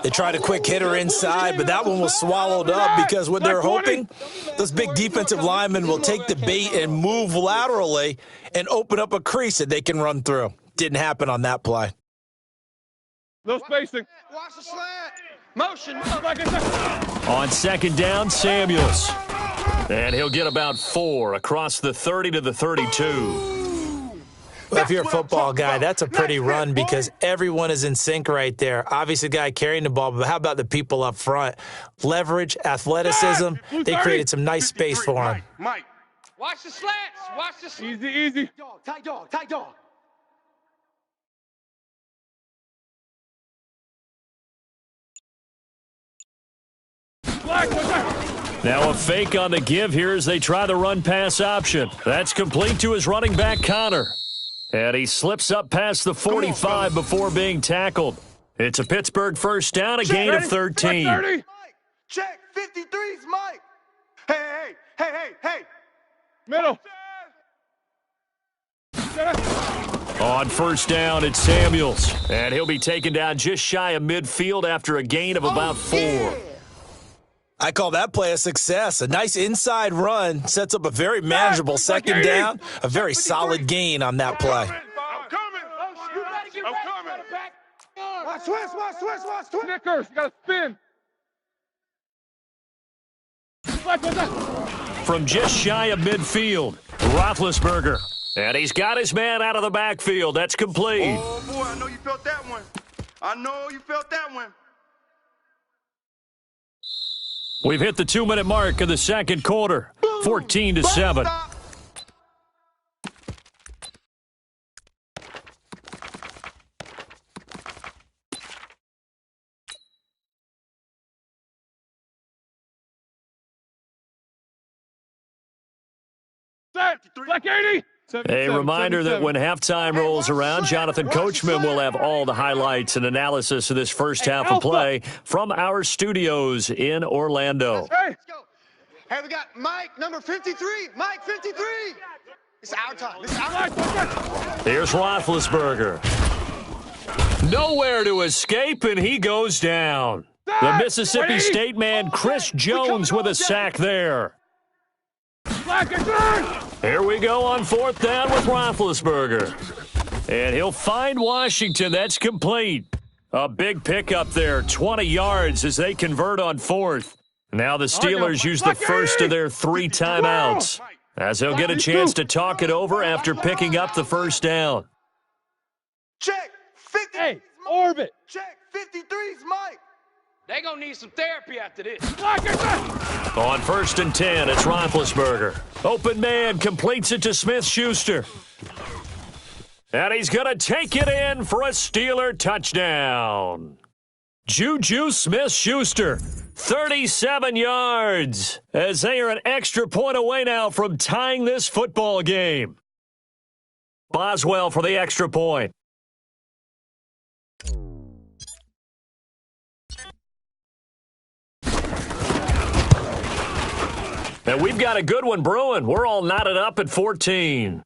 They tried a quick hitter inside, but that one was swallowed up because what they're hoping, those big defensive linemen will take the bait and move laterally and open up a crease that they can run through. Didn't happen on that play. No spacing. Watch the slant. Motion. On 2nd down, Samuels. And he'll get about 4 across the 30 to the 32. Well, if you're a football guy, that's a pretty run because everyone is in sync right there. Obviously, the guy carrying the ball, but how about the people up front? Leverage, athleticism. They created some nice space for him. Mike. Watch the slants. Watch the slants. Easy. Dog, tight dog, tight dog. Now a fake on the give here as they try the run-pass option. That's complete to his running back, Connor. And he slips up past the 45 before being tackled. It's a Pittsburgh first down, a gain of 13. Mike, check 53's Mike. Hey. Middle. On 1st down, it's Samuels. And he'll be taken down just shy of midfield after a gain of about 4. I call that play a success. A nice inside run sets up a very manageable 2nd down, a very solid gain on that play. I'm coming. Watch twist. Snickers. You got to spin. From just shy of midfield, Roethlisberger. And he's got his man out of the backfield. That's complete. Oh, boy, I know you felt that one. We've hit the 2-minute mark of the 2nd quarter, 14-7. Black 80. A reminder that when halftime rolls around, Jonathan Coachman will have all the highlights and analysis of this first half of play from our studios in Orlando. Let's go. Hey, we got Mike, number 53. Mike, 53. It's our time. Here's Roethlisberger. Nowhere to escape, and he goes down. The Mississippi State man, Chris Jones, with a sack there. Here we go on 4th down with Roethlisberger. And he'll find Washington. That's complete. A big pickup there, 20 yards as they convert on 4th. Now the Steelers use the first of their 3 timeouts, as they'll get a chance to talk it over after picking up the 1st down. Check 50. Hey, orbit. Check 53's Mike. They gonna need some therapy after this. On 1st and 10, it's Roethlisberger. Open man completes it to Smith-Schuster. And he's going to take it in for a Steeler touchdown. Juju Smith-Schuster, 37 yards, as they are an extra point away now from tying this football game. Boswell for the extra point. And we've got a good one brewing. We're all knotted up at 14.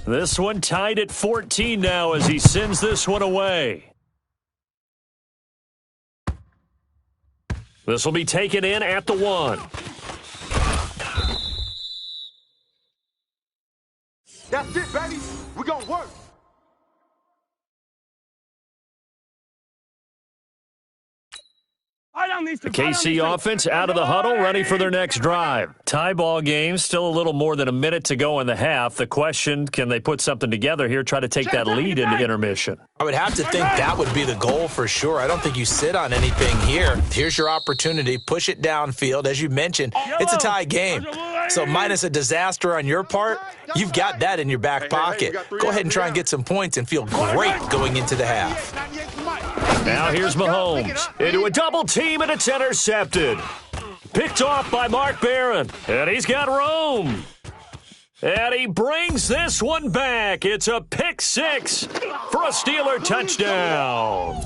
This one tied at 14 now as he sends this one away. This will be taken in at the 1. That's it, baby. We're going to work. The KC offense out of the huddle, ready for their next drive. Tie ball game, still a little more than a minute to go in the half. The question, can they put something together here, try to take that lead into intermission? I would have to think that would be the goal for sure. I don't think you sit on anything here. Here's your opportunity. Push it downfield. As you mentioned, it's a tie game. So minus a disaster on your part, you've got that in your back pocket. Go ahead and try and get some points and feel great going into the half. Now here's Mahomes into a double team, and it's intercepted. Picked off by Mark Barron, and he's got room. And he brings this one back. It's a pick 6 for a Steeler touchdown.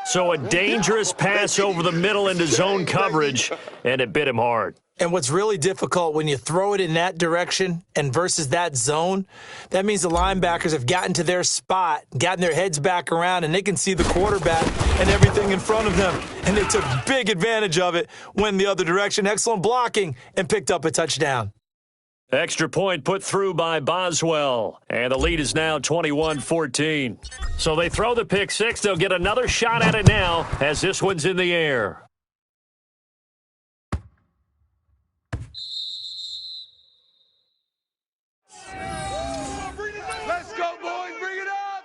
So a dangerous pass over the middle into zone coverage, and it bit him hard. And what's really difficult when you throw it in that direction and versus that zone, that means the linebackers have gotten to their spot, gotten their heads back around, and they can see the quarterback and everything in front of them. And they took big advantage of it, went the other direction. Excellent blocking, and picked up a touchdown. Extra point put through by Boswell, and the lead is now 21-14. So they throw the pick 6. They'll get another shot at it now as this one's in the air. Let's go, boys. Bring it up.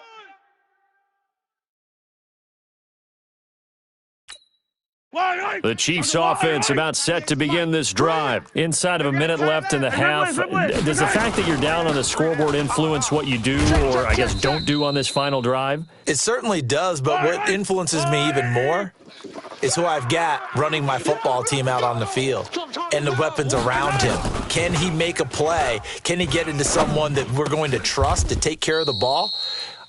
The Chiefs' offense about set to begin this drive. Inside of a minute left in the half. Does the fact that you're down on the scoreboard influence what you do, or I guess don't do on this final drive? It certainly does, but what influences me even more is who I've got running my football team out on the field and the weapons around him. Can he make a play? Can he get into someone that we're going to trust to take care of the ball?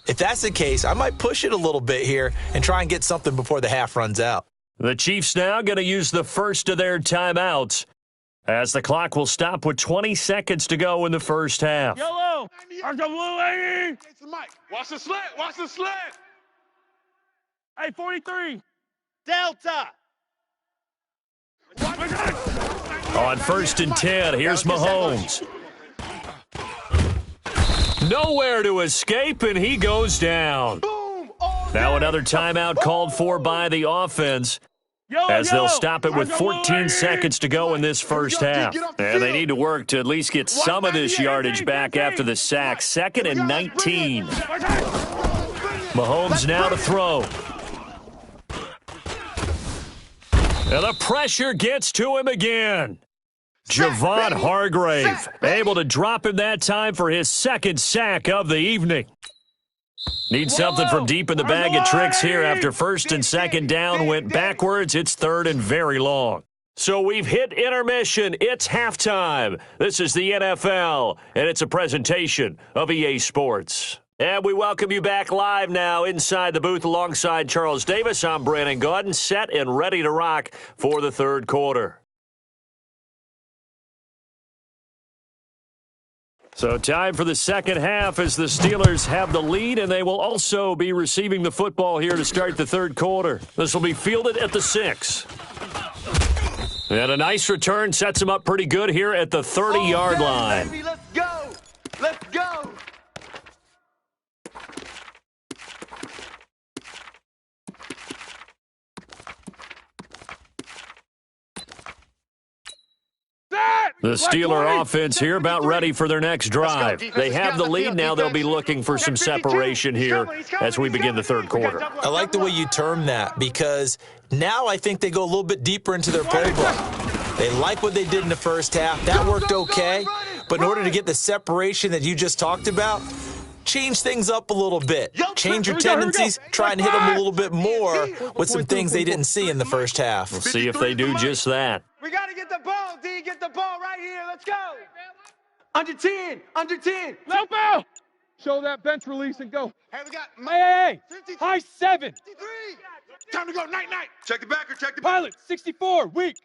If that's the case, I might push it a little bit here and try and get something before the half runs out. The Chiefs now going to use the first of their timeouts as the clock will stop with 20 seconds to go in the first half. Yellow! There's a blue lady! Watch the slant. Watch the slant. Hey, 43! Delta. On 1st and 10, here's Mahomes. Nowhere to escape, and he goes down. Now another timeout called for by the offense as they'll stop it with 14 seconds to go in this first half. And they need to work to at least get some of this yardage back after the sack. 2nd and 19. Mahomes now to throw. And the pressure gets to him again. Javon Hargrave able to drop him that time for his 2nd sack of the evening. Need something from deep in the bag of tricks here after 1st and 2nd down went backwards. It's 3rd and very long. So we've hit intermission. It's halftime. This is the NFL, and it's a presentation of EA Sports. And we welcome you back live now inside the booth alongside Charles Davis. I'm Brandon Gaudin, set and ready to rock for the 3rd quarter. So time for the 2nd half as the Steelers have the lead, and they will also be receiving the football here to start the 3rd quarter. This will be fielded at the 6. And a nice return sets them up pretty good here at the 30-yard line. Baby, let's go. Let's go. The Steeler offense here about ready for their next drive. They have the lead now. They'll be looking for some separation here as we begin the 3rd quarter. I like the way you term that because now I think they go a little bit deeper into their playbook. They like what they did in the first half. That worked okay, but in order to get the separation that you just talked about, change things up a little bit. Change your tendencies, try and hit them a little bit more with some things they didn't see in the first half. We'll see if they do just that. We got to get the ball, D. Get the ball right here. Let's go. Under 10. Under 10. No foul! Show that bench release and go. Hey, we got Hey! 53. High 7! 53. Time to go. Night, night. Check the backer. Check the backer. Pilot, 64, weak.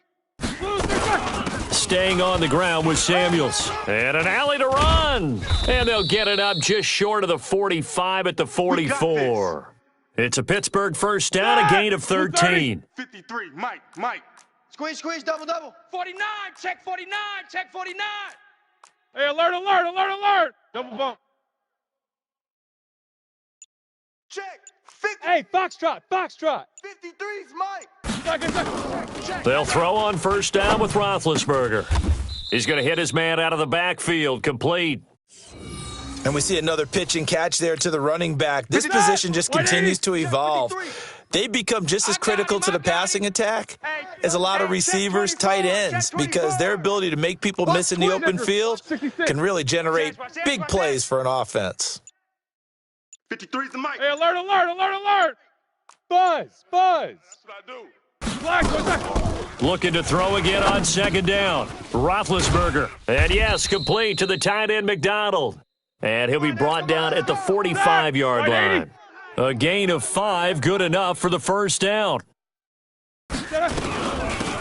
staying on the ground with Samuels. And an alley to run. And they'll get it up just short of the 45 at the 44. It's a Pittsburgh first down, a gain of 13. 53, Mike. Squeeze, double. 49, check 49, check 49. Hey, alert. Double bump. Check. 50. Hey, foxtrot. 53's Mike. Check. They'll throw on first down with Roethlisberger. He's going to hit his man out of the backfield, complete. And we see another pitch and catch there to the running back. This position just continues to evolve. They become just as critical to the passing attack as a lot of receivers, tight ends, because their ability to make people miss in the open field can really generate big plays for an offense. 53's the Mike. Hey, alert. Buzz. That's what I do. Black, what's that? Looking to throw again on second down. Roethlisberger. And yes, complete to the tight end McDonald. And he'll be brought down at the 45-yard line. A gain of 5, good enough for the first down.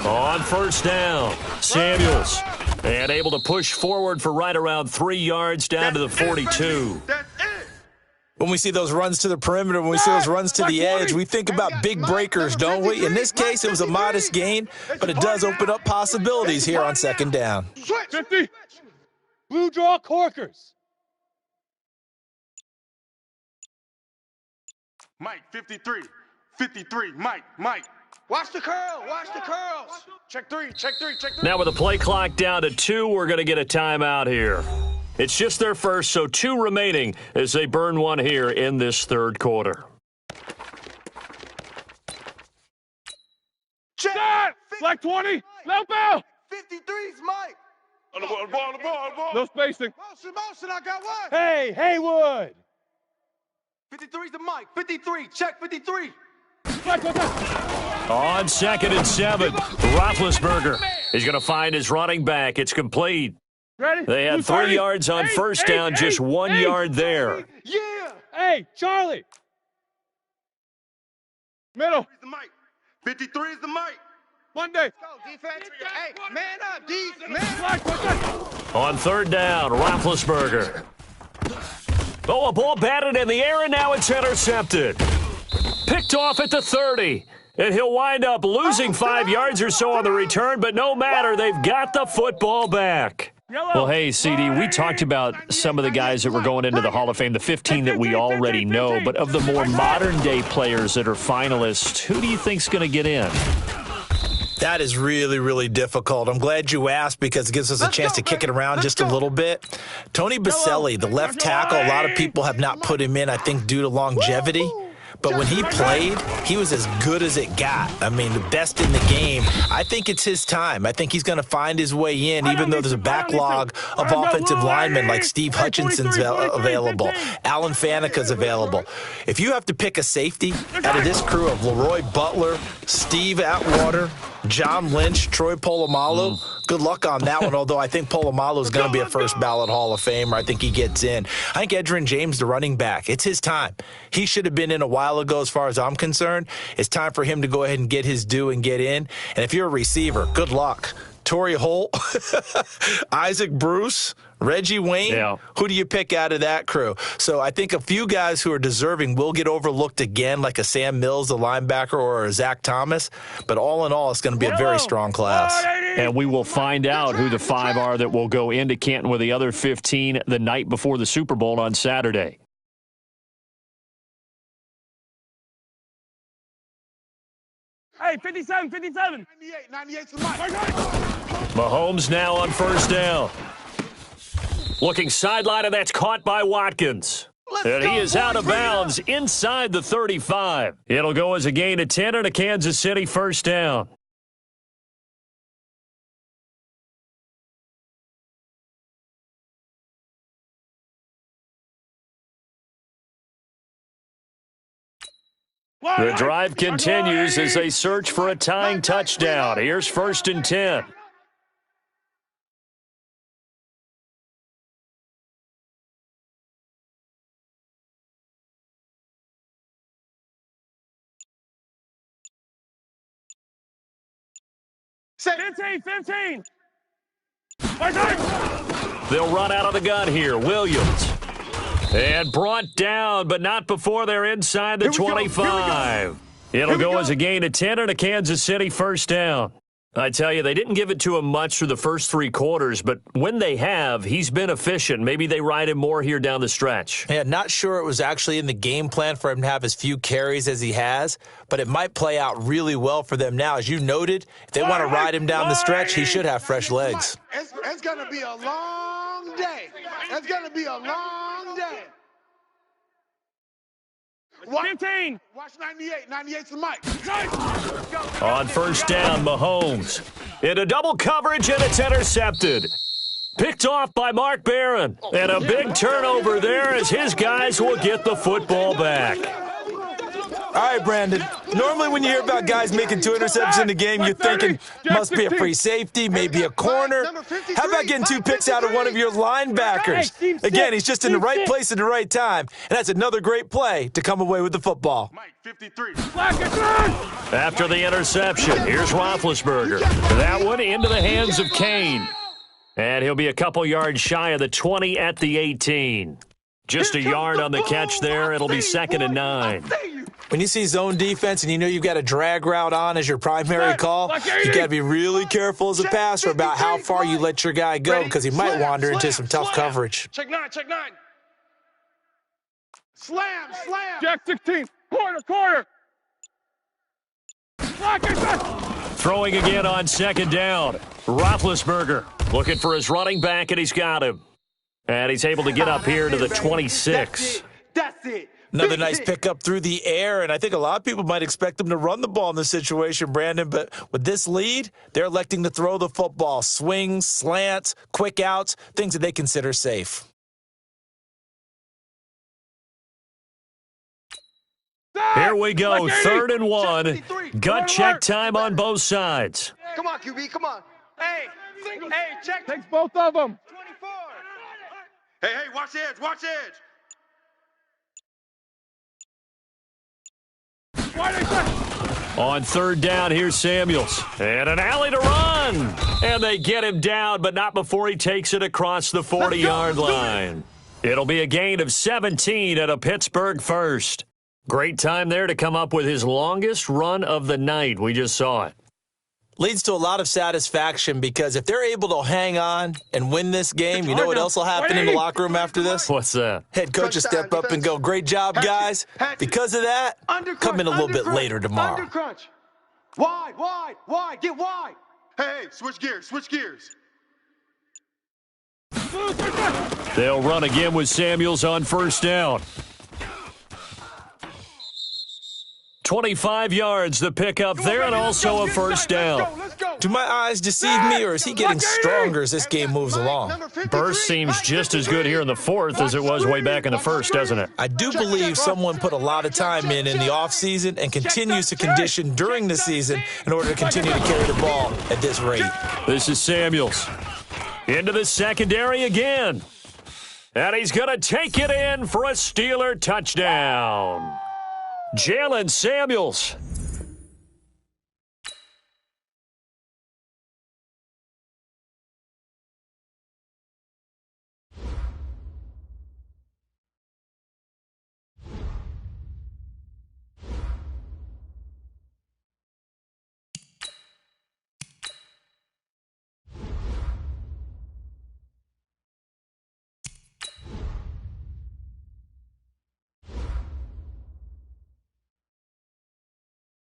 On first down, Samuels. And able to push forward for right around 3 yards down to the 42. That's it. When we see those runs to the perimeter, when we see those runs to the edge, we think about big breakers, don't we? In this case, it was a modest gain, but it does open up possibilities here on second down. 50. Blue draw corkers. Mike, 53, Mike. Watch the curls. Check three. Now with the play clock down to 2, we're going to get a timeout here. It's just their first, so 2 remaining as they burn one here in this third quarter. Check. Black 20. Low bell. 53's Mike. On the ball. No spacing. Motion, I got one. Hey, Haywood. 53's the Mike. 53, check 53. Black, what's that? On second and 7, Roethlisberger is going to find his running back. It's complete. Ready? They had 3 yards on first down, just 1 yard there. Yeah. Hey, Charlie. Middle. 53 is the Mike. Monday. Go, defense. Hey, man up, D. Man. Black, what's that? On third down, Roethlisberger. Oh, a ball batted in the air, and now it's intercepted. Picked off at the 30. And he'll wind up losing 5 yards or so on the return, but no matter, they've got the football back. Well, hey, CD, we talked about some of the guys that were going into the Hall of Fame, the 15 that we already know, but of the more modern-day players that are finalists, who do you think's going to get in? That is really, really difficult. I'm glad you asked because it gives us a chance to kick it around just a little bit. Tony Baselli, the left tackle, a lot of people have not put him in, I think, due to longevity. But when he played, he was as good as it got. I mean, the best in the game. I think it's his time. I think he's going to find his way in, even though there's a backlog of offensive linemen like Steve Hutchinson's available. Alan Faneca's available. If you have to pick a safety out of this crew of Leroy Butler, Steve Atwater, John Lynch, Troy Polamalu, good luck on that one, although I think Polamalu is going to be a first ballot Hall of Famer. I think he gets in. I think Edgerrin James, the running back, it's his time. He should have been in a while ago as far as I'm concerned. It's time for him to go ahead and get his due and get in. And if you're a receiver, good luck. Torrey Holt, Isaac Bruce, Reggie Wayne, Who do you pick out of that crew? So I think a few guys who are deserving will get overlooked again, like a Sam Mills, the linebacker, or a Zach Thomas. But all in all, it's going to be a very strong class. And we will find out who the 5 are that will go into Canton with the other 15 the night before the Super Bowl on Saturday. Hey, 57. 98's the Mike. Mahomes now on first down. Looking sideline, and that's caught by Watkins. And he is out of bounds inside the 35. It'll go as a gain of 10 and a Kansas City first down. The drive continues as they search for a tying touchdown. Here's first and 10. Say 15. They'll run out of the gun here. Williams. And brought down, but not before they're inside the 25. It'll go as a gain of 10 and a Kansas City first down. I tell you, they didn't give it to him much through the first 3 quarters, but when they have, he's been efficient. Maybe they ride him more here down the stretch. Yeah, not sure it was actually in the game plan for him to have as few carries as he has, but it might play out really well for them now. As you noted, if they want to ride him down the stretch, he should have fresh legs. It's going to be a long day. It's going to be a long day. 15. Watch 98. 98's the mic. On first down, Mahomes. Into double coverage, and it's intercepted. Picked off by Mark Barron. And a big turnover there as his guys will get the football back. All right, Brandon. Normally when you hear about guys making 2 interceptions in the game, you're thinking must be a free safety, maybe a corner. How about getting 2 picks out of one of your linebackers? Again, he's just in the right place at the right time, and that's another great play to come away with the football. Mike, 53. After the interception, here's Roethlisberger. That one into the hands of Kane. And he'll be a couple yards shy of the 20 at the 18. Just a yard on the catch there. It'll be 2nd and 9. When you see zone defense and you know you've got a drag route on as your primary call, you got to be really careful as a passer about how far you let your guy go because he might wander into some tough coverage. Check 9. Slam. Jack 16. Quarter. Throwing again on 2nd down. Roethlisberger looking for his running back, and he's got him. And he's able to get up here to the 26. That's it. Another nice pickup through the air, and I think a lot of people might expect them to run the ball in this situation, Brandon, but with this lead, they're electing to throw the football. Swings, slants, quick outs, things that they consider safe. Here we go, 3rd and 1. Gut check time on both sides. Come on, QB, come on. Hey, check. Takes both of them. 24. Hey, watch the edge. On 3rd down, here's Samuels. And an alley to run. And they get him down, but not before he takes it across the 40-yard line. It'll be a gain of 17 at a Pittsburgh first. Great time there to come up with his longest run of the night. We just saw it. Leads to a lot of satisfaction because if they're able to hang on and win this game, you know what else will happen in the locker room after this? What's that? Head coach will step up and go, great job, guys. Because of that, come in a little bit later tomorrow. Undercrunch. Wide. Get wide. Hey, switch gears. They'll run again with Samuels on first down. 25 yards the pickup there, and also a first down. Do my eyes deceive me, or is he getting stronger as this game moves along? Burst seems just as good here in the 4th as it was way back in the 1st, doesn't it? I do believe someone put a lot of time in the offseason and continues to condition during the season in order to continue to carry the ball at this rate. This is Samuels. Into the secondary again. And he's going to take it in for a Steeler touchdown. Jalen Samuels